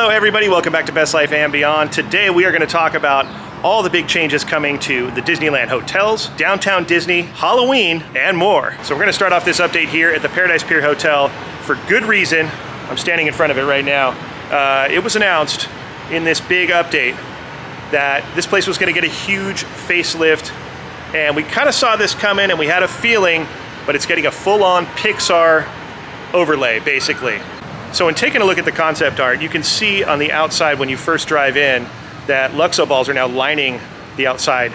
Hello everybody, welcome back to Best Life and Beyond. Today we are going to talk about all the big changes coming to the Disneyland hotels, downtown Disney, Halloween, and more. So we're going to start off this update here at the Paradise Pier Hotel for good reason. I'm standing in front of it right now. It was announced in this big update that this place was going to get a huge facelift, and we kind of saw this coming and we had a feeling, but it's getting a full-on Pixar overlay basically. So in taking a look at the concept art, you can see on the outside when you first drive in that Luxo balls are now lining the outside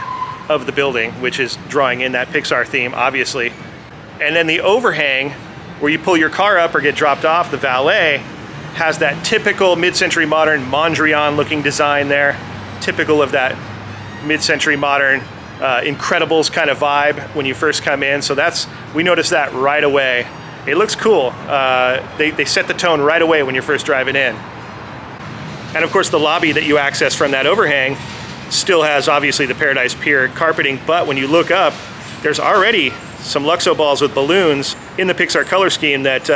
of the building, which is drawing in that Pixar theme, obviously. And then the overhang, where you pull your car up or get dropped off, the valet, has that typical mid-century modern Mondrian looking design there, typical of that mid-century modern Incredibles kind of vibe when you first come in. So we noticed that right away. It looks cool. They set the tone right away when you're first driving in. And of course the lobby that you access from that overhang still has obviously the Paradise Pier carpeting, but when you look up, there's already some Luxo balls with balloons in the Pixar color scheme that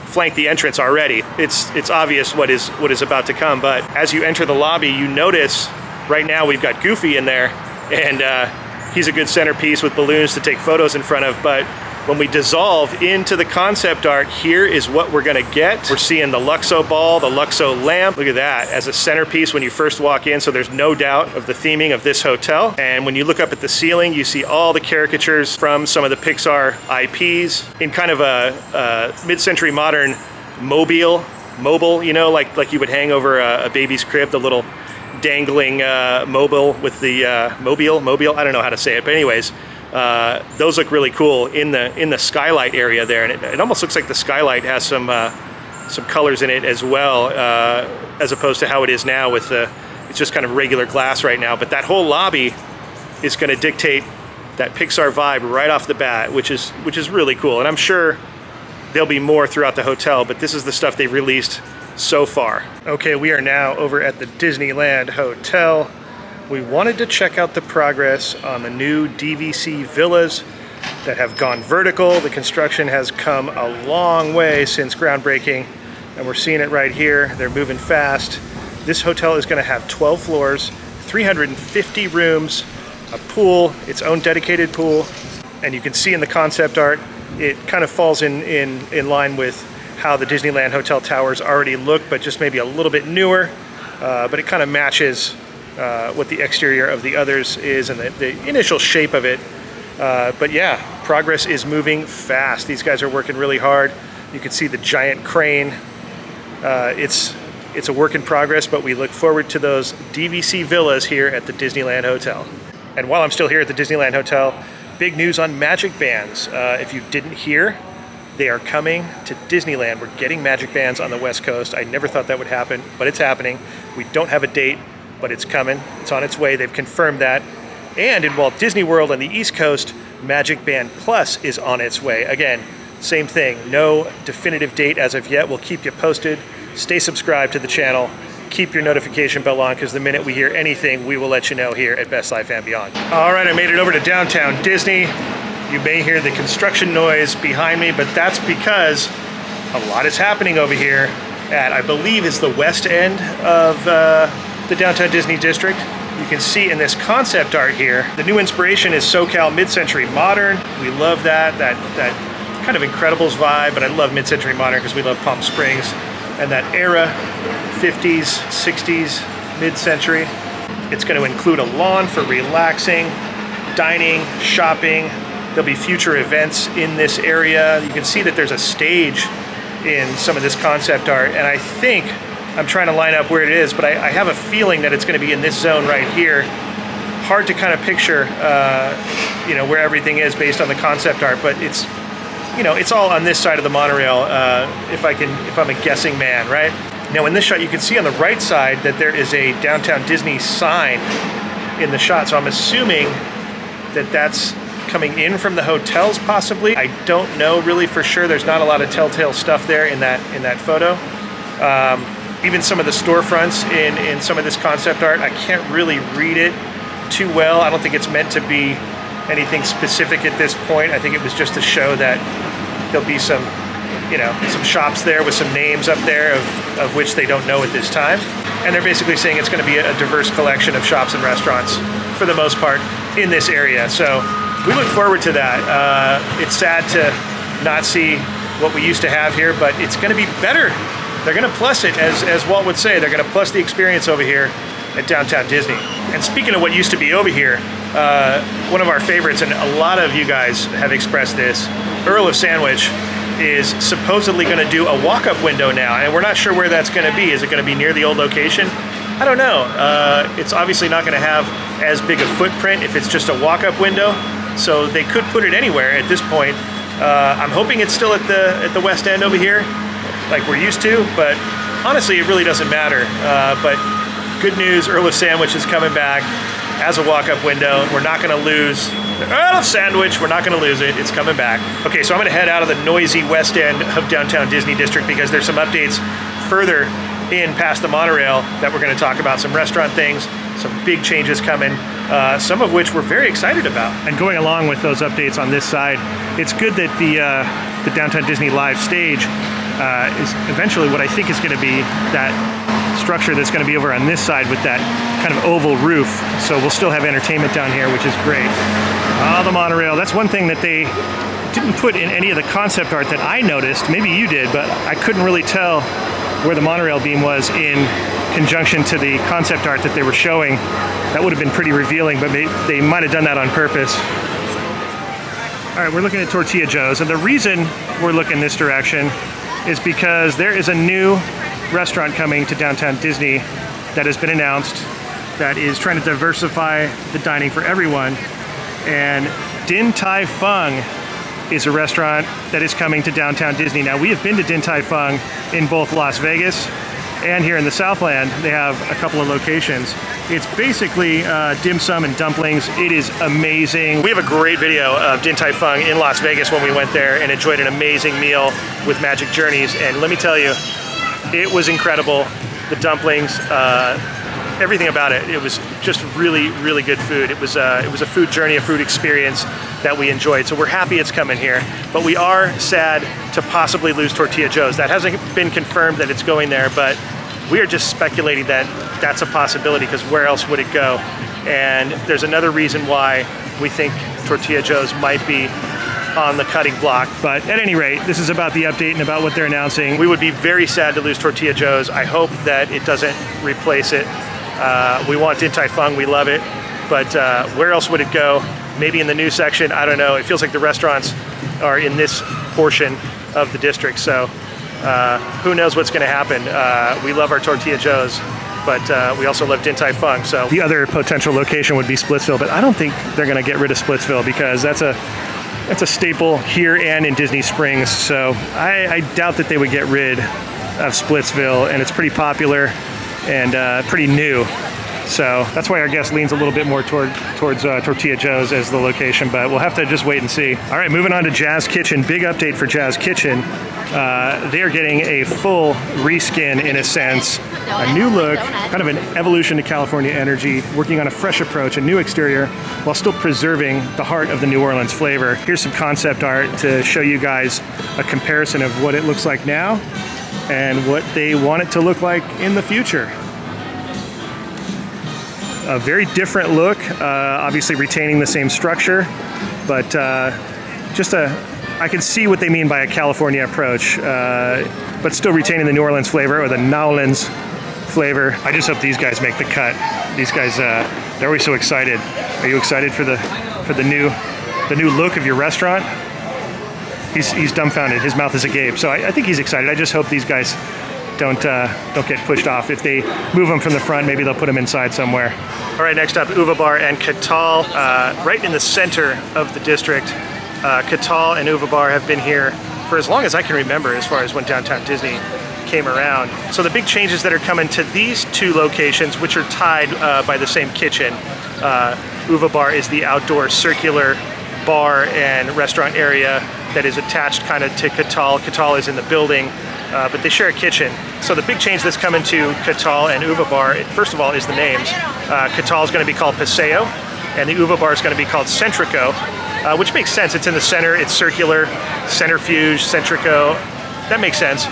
flank the entrance already. It's obvious what is about to come, but as you enter the lobby, you notice right now we've got Goofy in there, and he's a good centerpiece with balloons to take photos in front of, but when we dissolve into the concept art, here is what we're gonna get. We're seeing the Luxo ball, the Luxo lamp. Look at that, as a centerpiece when you first walk in, so there's no doubt of the theming of this hotel. And when you look up at the ceiling, you see all the caricatures from some of the Pixar IPs in kind of a mid-century modern mobile, like you would hang over a baby's crib, the little dangling mobile with the mobile, I don't know how to say it, but anyways, those look really cool in the skylight area there, and it almost looks like the skylight has some colors in it as well, as opposed to how it is now with it's just kind of regular glass right now. But that whole lobby is going to dictate that Pixar vibe right off the bat, which is really cool. And I'm sure there'll be more throughout the hotel, but this is the stuff they've released so far. Okay, we are now over at the Disneyland Hotel. We wanted to check out the progress on the new DVC villas that have gone vertical. The construction has come a long way since groundbreaking, and we're seeing it right here. They're moving fast. This hotel is going to have 12 floors, 350 rooms, a pool, its own dedicated pool, and you can see in the concept art, it kind of falls in line with how the Disneyland Hotel towers already look, but just maybe a little bit newer, but it kind of matches what the exterior of the others is and the initial shape of it. But yeah, progress is moving fast. These guys are working really hard. You can see the giant crane. It's a work in progress, but we look forward to those DVC villas here at the Disneyland Hotel. And while I'm still here at the Disneyland Hotel, big news on magic bands. If you didn't hear, they are coming to Disneyland. We're getting magic bands on the West Coast. I never thought that would happen, but it's happening. We don't have a date, but it's coming. It's on its way. They've confirmed that. And in Walt Disney World on the East Coast, Magic Band Plus is on its way. Again, same thing. No definitive date as of yet. We'll keep you posted. Stay subscribed to the channel. Keep your notification bell on, because the minute we hear anything, we will let you know here at Best Life and Beyond. All right, I made it over to downtown Disney. You may hear the construction noise behind me, but that's because a lot is happening over here at, I believe, is the west end of the downtown Disney district. You can see in this concept art here, the new inspiration is SoCal mid-century modern. We love that kind of Incredibles vibe, but I love mid-century modern because we love Palm Springs and that era, 50s, 60s, mid-century. It's going to include a lawn for relaxing, dining, shopping. There'll be future events in this area. You can see that there's a stage in some of this concept art, and I think I'm trying to line up where it is, but I have a feeling that it's going to be in this zone right here. Hard to kind of picture, where everything is based on the concept art, but it's all on this side of the monorail. If I'm a guessing man, right? Now in this shot, you can see on the right side that there is a Downtown Disney sign in the shot, so I'm assuming that that's coming in from the hotels, possibly. I don't know really for sure. There's not a lot of telltale stuff there in that photo. Even some of the storefronts in some of this concept art, I can't really read it too well. I don't think it's meant to be anything specific at this point. I think it was just to show that there'll be some you know, some shops there with some names up there of which they don't know at this time. And they're basically saying it's going to be a diverse collection of shops and restaurants for the most part in this area. So we look forward to that. It's sad to not see what we used to have here, but it's going to be better. They're going to plus it, as Walt would say. They're going to plus the experience over here at Downtown Disney. And speaking of what used to be over here, one of our favorites, and a lot of you guys have expressed this, Earl of Sandwich is supposedly going to do a walk-up window now, and we're not sure where that's going to be. Is it going to be near the old location? I don't know. It's obviously not going to have as big a footprint if it's just a walk-up window, so they could put it anywhere at this point. I'm hoping it's still at the west end over here, like we're used to, but honestly, it really doesn't matter. But good news, Earl of Sandwich is coming back as a walk-up window. We're not going to lose the Earl of Sandwich. We're not going to lose it. It's coming back. Okay, so I'm going to head out of the noisy west end of Downtown Disney District because there's some updates further in past the monorail that we're going to talk about. Some restaurant things, some big changes coming, some of which we're very excited about. And going along with those updates on this side, it's good that the Downtown Disney live stage is eventually what I think is going to be that structure that's going to be over on this side with that kind of oval roof. So we'll still have entertainment down here, which is great. The monorail, that's one thing that they didn't put in any of the concept art that I noticed. Maybe you did, but I couldn't really tell where the monorail beam was in conjunction to the concept art that they were showing. That would have been pretty revealing, but they might have done that on purpose. All right, we're looking at Tortilla Joe's, and the reason we're looking this direction is because there is a new restaurant coming to Downtown Disney that has been announced that is trying to diversify the dining for everyone. And Din Tai Fung is a restaurant that is coming to Downtown Disney. Now, we have been to Din Tai Fung in both Las Vegas and here in the Southland. They have a couple of locations. It's basically dim sum and dumplings. It is amazing. We have a great video of Din Tai Fung in Las Vegas when we went there and enjoyed an amazing meal with Magic Journeys. And let me tell you, it was incredible. The dumplings, everything about it. It was just really, really good food. It was a food journey, a food experience that we enjoyed. So we're happy it's coming here, but we are sad to possibly lose Tortilla Joe's. That hasn't been confirmed that it's going there, but we are just speculating that that's a possibility because where else would it go? And there's another reason why we think Tortilla Joe's might be on the cutting block. But at any rate, this is about the update and about what they're announcing. We would be very sad to lose Tortilla Joe's. I hope that it doesn't replace it. We want Din Tai Fung, we love it, but where else would it go? Maybe in the new section, I don't know. It feels like the restaurants are in this portion of the district, so who knows what's gonna happen. We love our Tortilla Joe's, but we also love Din Tai Fung. So the other potential location would be Splitsville, but I don't think they're gonna get rid of Splitsville because that's a staple here and in Disney Springs. So I doubt that they would get rid of Splitsville, and it's pretty popular and pretty new. So that's why our guest leans a little bit more towards Tortilla Joe's as the location, but we'll have to just wait and see. All right, moving on to Jazz Kitchen. Big update for Jazz Kitchen. They are getting a full reskin in a sense, a new look, kind of an evolution to California Energy, working on a fresh approach, a new exterior, while still preserving the heart of the New Orleans flavor. Here's some concept art to show you guys a comparison of what it looks like now and what they want it to look like in the future. A very different look, obviously retaining the same structure, but I can see what they mean by a California approach, but still retaining the New Orleans flavor, or the Nowlands flavor. I just hope these guys make the cut. These guys, they're always so excited. Are you excited for the new look of your restaurant? He's dumbfounded. His mouth is agape. So I think he's excited. I just hope these guys don't get pushed off. If they move them from the front, maybe they'll put them inside somewhere. All right, next up, Uva Bar and Catal, right in the center of the district. Catal and Uva Bar have been here for as long as I can remember, as far as when Downtown Disney came around. So the big changes that are coming to these two locations, which are tied by the same kitchen. Uva Bar is the outdoor circular bar and restaurant area that is attached kind of to Catal. Catal is in the building, but they share a kitchen. So the big change that's coming to Catal and Uva Bar, first of all, is the names. Catal is going to be called Paseo, and the Uva Bar is going to be called Centrico, which makes sense. It's in the center, it's circular, centrifuge, Centrico. that makes sense.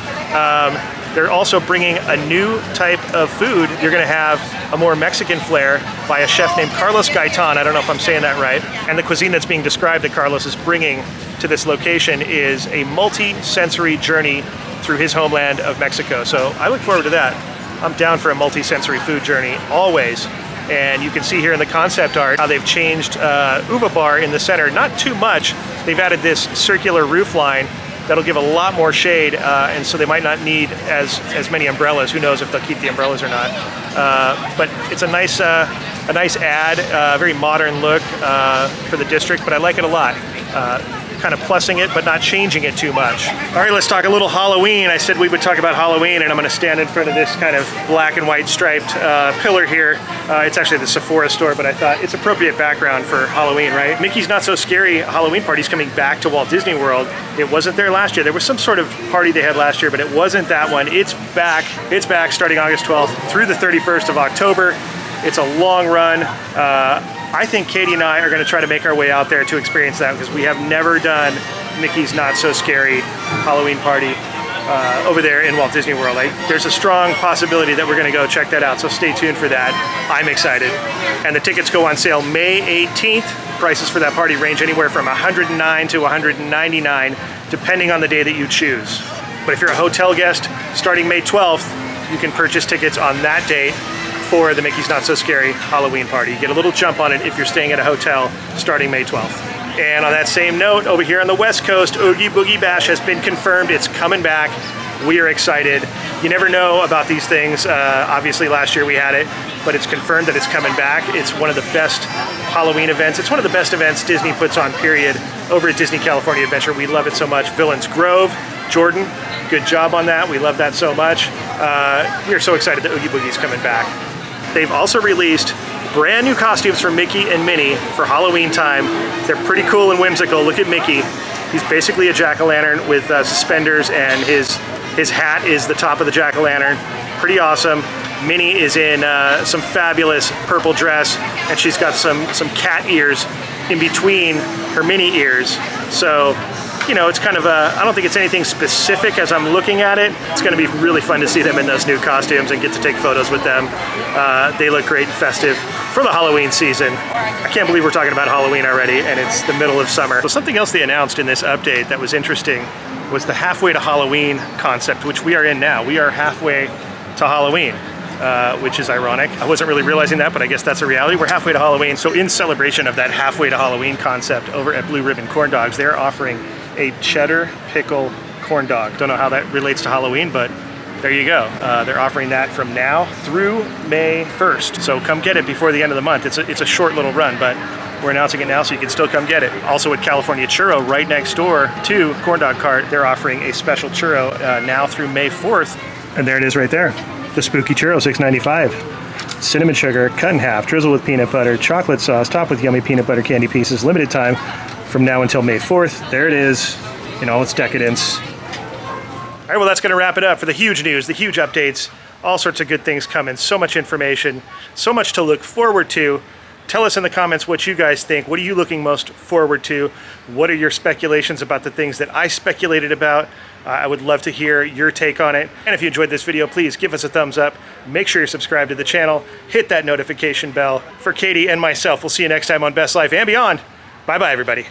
They're also bringing a new type of food. You're gonna have a more Mexican flair by a chef named Carlos Gaitan. I don't know if I'm saying that right. And the cuisine that's being described that Carlos is bringing to this location is a multi-sensory journey through his homeland of Mexico. So I look forward to that. I'm down for a multi-sensory food journey, always. And you can see here in the concept art how they've changed uva bar in the center. Not too much. They've added this circular roof line that'll give a lot more shade, and so they might not need as many umbrellas. Who knows if they'll keep the umbrellas or not. But it's a nice ad, very modern look for the district, but I like it a lot. Kind of plussing it, but not changing it too much. All right, let's talk a little Halloween. I said we would talk about Halloween, and I'm gonna stand in front of this kind of black and white striped pillar here. It's actually the Sephora store, but I thought it's appropriate background for Halloween, right? Mickey's Not So Scary Halloween party's coming back to Walt Disney World. It wasn't there last year. There was some sort of party they had last year, but it wasn't that one. It's back. It's back starting August 12th through the 31st of October. It's a long run. I think Katie and I are gonna try to make our way out there to experience that because we have never done Mickey's Not So Scary Halloween party over there in Walt Disney World. There's a strong possibility that we're gonna go check that out, so stay tuned for that. I'm excited. And the tickets go on sale May 18th. Prices for that party range anywhere from $109 to $199, depending on the day that you choose. But if you're a hotel guest, starting May 12th, you can purchase tickets on that date for the Mickey's Not So Scary Halloween party. You get a little jump on it if you're staying at a hotel starting May 12th. And on that same note, over here on the West Coast, Oogie Boogie Bash has been confirmed. It's coming back. We are excited. You never know about these things. Obviously last year we had it, but it's confirmed that it's coming back. It's one of the best Halloween events. It's one of the best events Disney puts on, period, over at Disney California Adventure. We love it so much. Villains Grove, Jordan, good job on that. We love that so much. We are so excited that Oogie Boogie's coming back. They've also released brand new costumes for Mickey and Minnie for Halloween time. They're pretty cool and whimsical. Look at Mickey. He's basically a jack-o'-lantern with suspenders, and his hat is the top of the jack-o'-lantern. Pretty awesome. Minnie is in some fabulous purple dress, and she's got some cat ears in between her Minnie ears. So, you know, it's kind of I don't think it's anything specific as I'm looking at it. It's gonna be really fun to see them in those new costumes and get to take photos with them. They look great and festive for the Halloween season. I can't believe we're talking about Halloween already, and it's the middle of summer. So something else they announced in this update that was interesting was the halfway to Halloween concept, which we are in now. We are halfway to Halloween. Which is ironic. I wasn't really realizing that, but I guess that's a reality. We're halfway to Halloween. So in celebration of that halfway to Halloween concept over at Blue Ribbon Corn Dogs, they're offering a cheddar pickle corn dog. Don't know how that relates to Halloween, but there you go. They're offering that from now through May 1st. So come get it before the end of the month. It's a short little run, but we're announcing it now so you can still come get it. Also at California Churro, right next door to Corn Dog Cart, they're offering a special churro now through May 4th. And there it is right there. The Spooky Churro, $6.95. Cinnamon sugar, cut in half, drizzle with peanut butter, chocolate sauce, topped with yummy peanut butter candy pieces, limited time from now until May 4th. There it is in all its decadence. All right, well, that's gonna wrap it up for the huge news, the huge updates, all sorts of good things coming, so much information, so much to look forward to. Tell us in the comments what you guys think. What are you looking most forward to? What are your speculations about the things that I speculated about? I would love to hear your take on it. And if you enjoyed this video, please give us a thumbs up. Make sure you're subscribed to the channel. Hit that notification bell. For Katie and myself, we'll see you next time on Best Life and Beyond. Bye-bye, everybody.